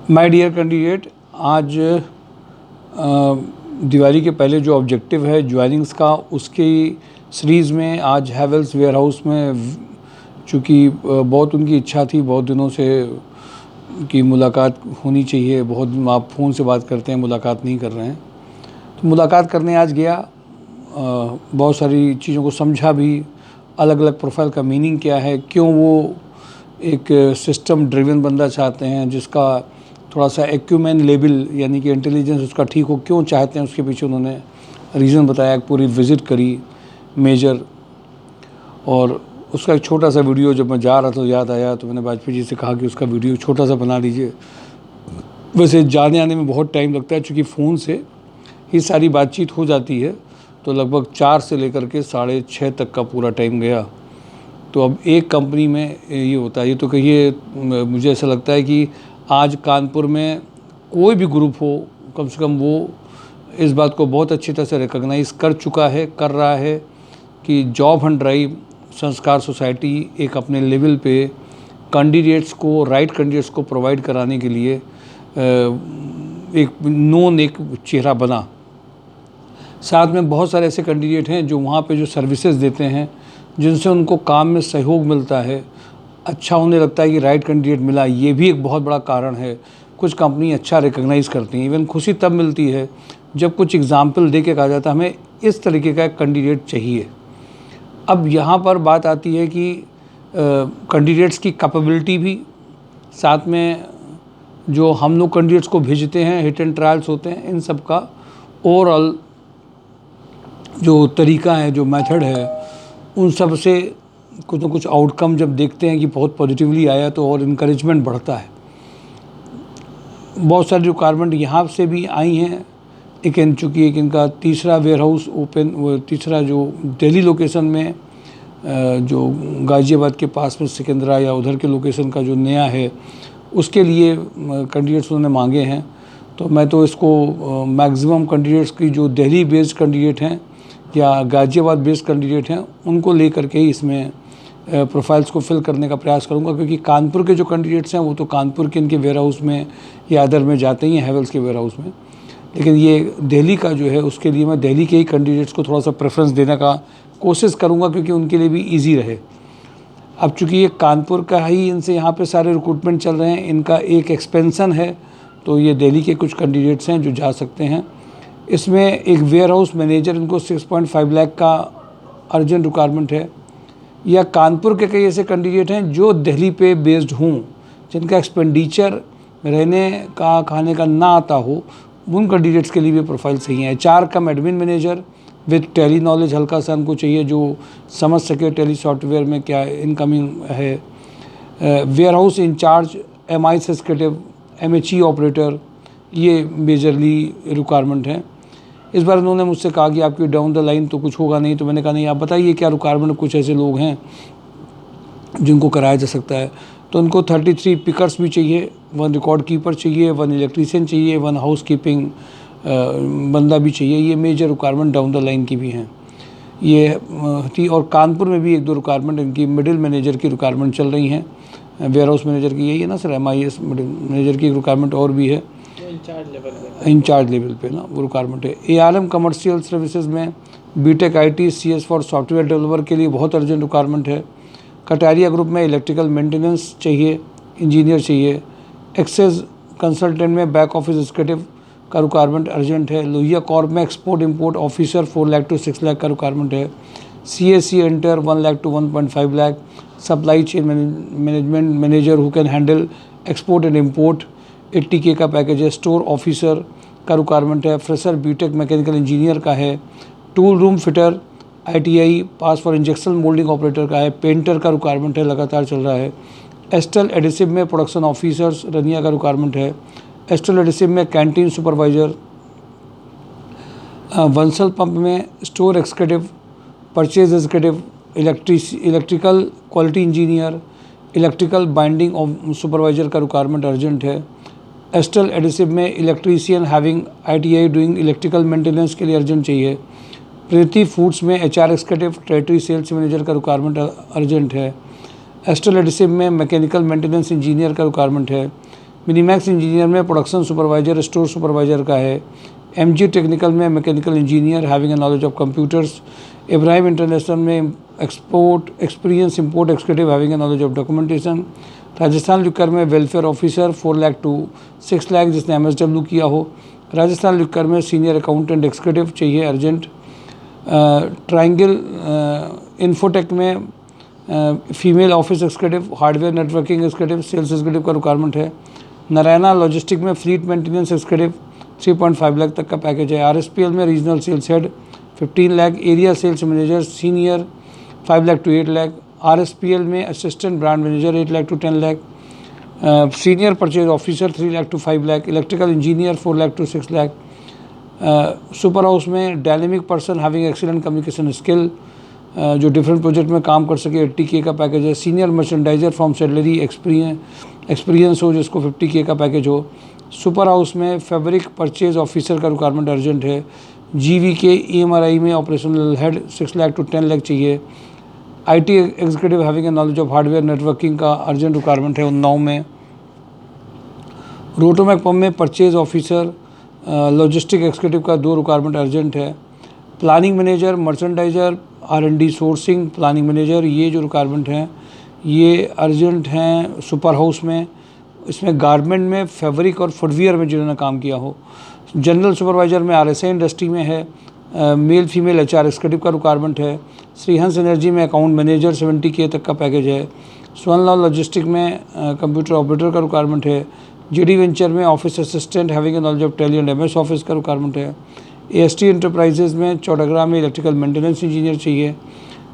My dear candidate, आज दिवाली के पहले जो ऑब्जेक्टिव है ज्वाइनिंग्स का, उसकी सीरीज़ में आज हैवेल्स वेयरहाउस में, चूँकि बहुत उनकी इच्छा थी, बहुत दिनों से कि मुलाकात होनी चाहिए। बहुत आप फ़ोन से बात करते हैं, मुलाकात नहीं कर रहे हैं, तो मुलाकात करने आज गया। बहुत सारी चीज़ों को समझा भी, अलग अलग प्रोफाइल का मीनिंग क्या है, क्यों वो एक सिस्टम ड्रिवन बंदा चाहते हैं जिसका थोड़ा सा एक्यूमेन लेवल यानी कि इंटेलिजेंस उसका ठीक हो, क्यों चाहते हैं, उसके पीछे उन्होंने रीज़न बताया। पूरी विज़िट करी मेजर, और उसका एक छोटा सा वीडियो जब मैं जा रहा था याद आया, तो मैंने वाजपेयी जी से कहा कि उसका वीडियो छोटा सा बना लीजिए। वैसे जाने आने में बहुत टाइम लगता है, चूँकि फ़ोन से ही सारी बातचीत हो जाती है, तो लगभग 4 से लेकर के 6:30 तक का पूरा टाइम गया। तो अब एक कंपनी में ये होता है, ये तो कहिए, मुझे ऐसा लगता है कि आज कानपुर में कोई भी ग्रुप हो, कम से कम वो इस बात को बहुत अच्छी तरह से रिकॉग्नाइज़ कर चुका है, कर रहा है कि जॉब हंट ड्राइव संस्कार सोसाइटी एक अपने लेवल पे कैंडिडेट्स को, राइट कैंडिडेट्स को प्रोवाइड कराने के लिए एक चेहरा बना। साथ में बहुत सारे ऐसे कैंडिडेट हैं जो वहाँ पे जो सर्विसेज देते हैं, जिनसे उनको काम में सहयोग मिलता है, अच्छा होने लगता है कि राइट कैंडिडेट मिला। ये भी एक बहुत बड़ा कारण है। कुछ कंपनी अच्छा रिकॉग्नाइज़ करती हैं। इवन खुशी तब मिलती है जब कुछ एग्जाम्पल दे के कहा जाता है हमें इस तरीके का एक कैंडिडेट चाहिए। अब यहाँ पर बात आती है कि कैंडिडेट्स की कैपेबिलिटी भी, साथ में जो हम लोग कैंडिडेट्स को भेजते हैं, हिट एंड ट्रायल्स होते हैं, इन सब का ओवरऑल जो तरीका है, जो मेथड है, उन सब से कुछ न कुछ आउटकम जब देखते हैं कि बहुत पॉजिटिवली आया, तो और इनकरेजमेंट बढ़ता है। बहुत सारी रिक्वायरमेंट यहाँ से भी आई हैं। लेकिन चूँकि एक इनका तीसरा वेयरहाउस तीसरा जो दिल्ली लोकेशन में, जो गाज़ियाबाद के पास में सिकंदरा या उधर के लोकेशन का जो नया है, उसके लिए कैंडिडेट्स उन्होंने मांगे हैं। तो मैं तो इसको मैक्सिमम कैंडिडेट्स की जो दिल्ली बेस्ड कैंडिडेट हैं या गाज़ियाबाद बेस्ड कैंडिडेट हैं, उनको लेकर के ही इसमें प्रोफाइल्स को फिल करने का प्रयास करूंगा, क्योंकि कानपुर के जो कैंडिडेट्स हैं वो तो कानपुर के इनके वेयरहाउस में या अदर में जाते ही हैं, हैवेल्स के वेयरहाउस में। लेकिन ये दिल्ली का जो है, उसके लिए मैं दिल्ली के ही कैंडिडेट्स को थोड़ा सा प्रेफरेंस देने का कोशिश करूँगा, क्योंकि उनके लिए भी ईजी रहे। अब चूँकि ये कानपुर का ही, इनसे यहाँ पे सारे रिक्रूटमेंट चल रहे हैं, इनका एक एक्सपेंसन है, तो ये दिल्ली के कुछ कैंडिडेट्स हैं जो जा सकते हैं। इसमें एक वेयरहाउस मैनेजर, इनको 6.5 लाख का अर्जेंट रिक्वायरमेंट है। या कानपुर के कई ऐसे कैंडिडेट हैं जो दिल्ली पे बेस्ड हों, जिनका एक्सपेंडिचर रहने का, खाने का ना आता हो, उन कैंडिडेट्स के लिए भी प्रोफाइल सही है। 4 cum admin manager with Tally knowledge, हल्का सा उनको चाहिए जो समझ सके टेली सॉफ्टवेयर में क्या इनकमिंग है। Warehouse incharge, MI executive, MHE operator, ये मेजरली रिक्वायरमेंट है। इस बार उन्होंने मुझसे कहा कि आपकी डाउन द लाइन तो कुछ होगा नहीं, तो मैंने कहा नहीं, आप बताइए क्या रिक्वायरमेंट। कुछ ऐसे लोग हैं जिनको कराया जा सकता है। तो उनको 33 पिकर्स भी चाहिए, 1 रिकॉर्ड कीपर चाहिए, 1 इलेक्ट्रीशियन चाहिए, 1 हाउस कीपिंग बंदा भी चाहिए। ये major requirement down the line की भी हैं ये थी। और कानपुर में भी 1-2 रिक्वायरमेंट इनकी मिडिल मैनेजर की रिक्वायरमेंट चल रही हैं। वेयरहाउस मैनेजर की यही है ना सर, MIS मिडिल मैनेजर की रिक्वायरमेंट और भी है, इंचार्ज लेवल पे ना वो रिक्वायरमेंट है। ARM कमर्शियल सर्विसेज में BTech IT CS for software developer के लिए बहुत अर्जेंट रिक्वायरमेंट है। कटारिया ग्रुप में इलेक्ट्रिकल मेंटेनेंस चाहिए, इंजीनियर चाहिए। एक्सेस कंसल्टेंट में बैक ऑफिस एग्जीक्यूटिव का रिक्वायरमेंट अर्जेंट है। लोहिया कॉर्प में export import officer 4 lakh to 6 lakh का रिक्वायरमेंट है। CAC enter 1 lakh to 1.5 lakh. Supply chain management manager who can handle export and import, 80K का पैकेज है। स्टोर ऑफिसर का रिक्वायरमेंट है। फ्रेशर BTech मैकेनिकल इंजीनियर का है। Tool room fitter ITI pass for injection moulding operator का है। Painter का requirement है, लगातार चल रहा है। एस्टल एडिसिव में प्रोडक्शन ऑफिसर्स रनिया का रिक्वायरमेंट है। एस्टल एडिसिव में कैंटीन सुपरवाइज़र। वंसल पंप में store executive, purchase executive, electrical quality engineer, electrical binding supervisor का रिक्वायरमेंट अर्जेंट है। एस्टल एडिसिव में electrician having ITI doing electrical maintenance के लिए अर्जेंट चाहिए। प्रीति फूड्स में HR executive, territory sales manager का रिक्वायरमेंट अर्जेंट है। एस्टल एडिसिव में मैकेनिकल मेंटेनेंस इंजीनियर का रिक्वायरमेंट है। मिनीमैक्स इंजीनियर में प्रोडक्शन सुपरवाइजर, स्टोर सुपरवाइजर का है। एमजी टेक्निकल में mechanical engineer having a knowledge of computers. Ibrahim international में export experience import executive having a knowledge of documentation. Rajasthan liquor में welfare officer 4 lakh to 6 lakh जिसने MSW किया हो। राजस्थान लिक्कर में सीनियर अकाउंटेंट एक्सिक्यूटिव चाहिए अर्जेंट। ट्रायंगल इन्फोटेक में female office executive, hardware networking executive, sales executive का requirement है। नारायणा लॉजिस्टिक में फ्लीट मेंटेनेंस एक्सिक्यूटिव 3.5 लाख तक का पैकेज है। RSPL में regional sales head 15 lakh, area sales manager senior 5 lakh to 8 lakh. RSPL में assistant brand manager 8 lakh to 10 lakh. Senior purchase officer 3 lakh to 5 lakh. Electrical engineer 4 lakh to 6 lakh. Super house में dynamic person having excellent communication skill, जो different project में काम कर सके 80K का package है। Senior merchandiser from saddlery experience हो जिसको 50K का पैकेज हो। सुपर हाउस में फैब्रिक परचेज ऑफिसर का रिक्वायरमेंट अर्जेंट है। GVK EMRI में operational head 6 lakh to 10 lakh चाहिए। IT executive having a knowledge of hardware networking का अर्जेंट रिक्वायरमेंट है उन्नाव में। रोटोमैक पम्प में परचेज ऑफिसर लॉजिस्टिक एक्जीक्यूटिव का 2 रिक्वायरमेंट अर्जेंट है। Planning manager, merchandiser, R&D sourcing planning manager, ये जो रिक्वायरमेंट हैं ये अर्जेंट हैं सुपर हाउस में। इसमें गारमेंट में, फैब्रिक और फुटवियर में जिन्होंने काम किया हो। जनरल सुपरवाइजर में RSI इंडस्ट्री में है। मेल फीमेल HR एक्सिक्यूटिव का रिक्वायरमेंट है। श्रीहंस एनर्जी में अकाउंट मैनेजर 70K तक का पैकेज है। स्वर्णलाल लॉजिस्टिक में कंप्यूटर ऑपरेटर का रिक्वायरमेंट है। GD वेंचर में office assistant having a knowledge of tally and MS office का रिक्वायरमेंट है। AST एंटरप्राइजेज में चौड़ागरा में इलेक्ट्रिकल मेंटेनेंस इंजीनियर चाहिए।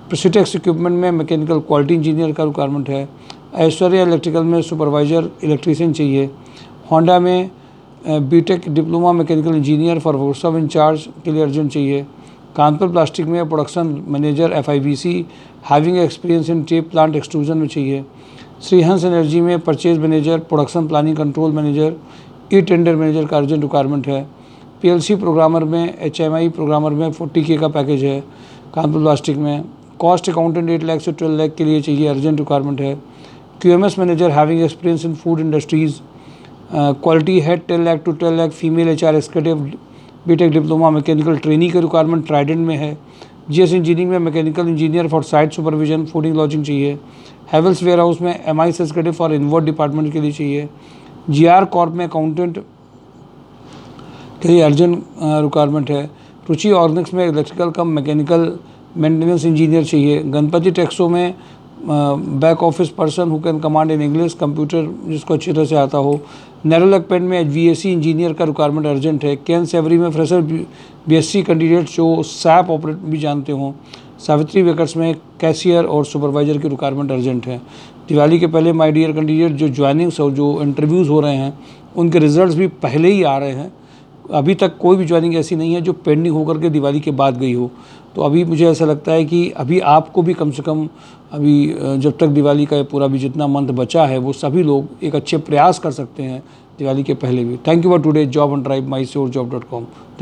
प्रेसिटेक्स इक्विपमेंट में मैकेनिकल क्वालिटी इंजीनियर का रिक्वायरमेंट है। ऐश्वर्या इलेक्ट्रिकल में सुपरवाइजर इलेक्ट्रीशियन चाहिए। होंडा में BTech diploma mechanical engineer for workshop incharge के लिए अर्जेंट चाहिए। कानपुर प्लास्टिक में production manager FIBC having experience in tape plant extrusion में चाहिए। श्रीहंस एनर्जी में purchase manager, production planning control manager, tender manager का अर्जेंट रिक्वायरमेंट है। PLC प्रोग्रामर में, HMI प्रोग्रामर में 40K का पैकेज है कानपुर प्लास्टिक में। कॉस्ट अकाउंटेंट 8 लाख से 12 लाख के लिए चाहिए, अर्जेंट रिक्वायरमेंट है। QMS manager having experience in food industries. Quality head 10 lakh to 12 lakh, female HR executive, BTech diploma mechanical trainee का रिक्वायरमेंट ट्राइडेंट में है। GS इंजीनियरिंग में mechanical engineer for site supervision, fooding lodging चाहिए। हैवेल्स वेयर हाउस में MI executive for inward department के लिए चाहिए। GR Corp में अकाउंटेंट के लिए अर्जेंट रिक्वायरमेंट है। रुचि ऑर्गेनिक्स में इलेक्ट्रिकल कम मैकेनिकल मेंटेनेंस इंजीनियर चाहिए। गणपति टेक्सो में back office person who can command in English, computer जिसको अच्छी तरह से आता हो। नेरोलैक पेंट में HVAC इंजीनियर का रिक्वायरमेंट अर्जेंट है। केन सेवरी में फ्रेशर BSc कैंडिडेट्स जो SAP ऑपरेट भी जानते हों। सावित्री वेकर्स में कैशियर और सुपरवाइजर की रिक्वायरमेंट अर्जेंट है। दिवाली के पहले माय डियर कैंडिडेट जो ज्वाइनिंग्स और जो इंटरव्यूज़ हो रहे हैं उनके रिजल्ट्स भी पहले ही आ रहे हैं। अभी तक कोई भी ज्वाइनिंग ऐसी नहीं है जो पेंडिंग होकर के दिवाली के बाद गई हो। तो अभी मुझे ऐसा लगता है कि अभी आपको भी कम से कम अभी जब तक दिवाली का पूरा भी जितना मंथ बचा है वो सभी लोग एक अच्छे प्रयास कर सकते हैं दिवाली के पहले भी। Thank you for today job on drive, mysurjob.com। Thank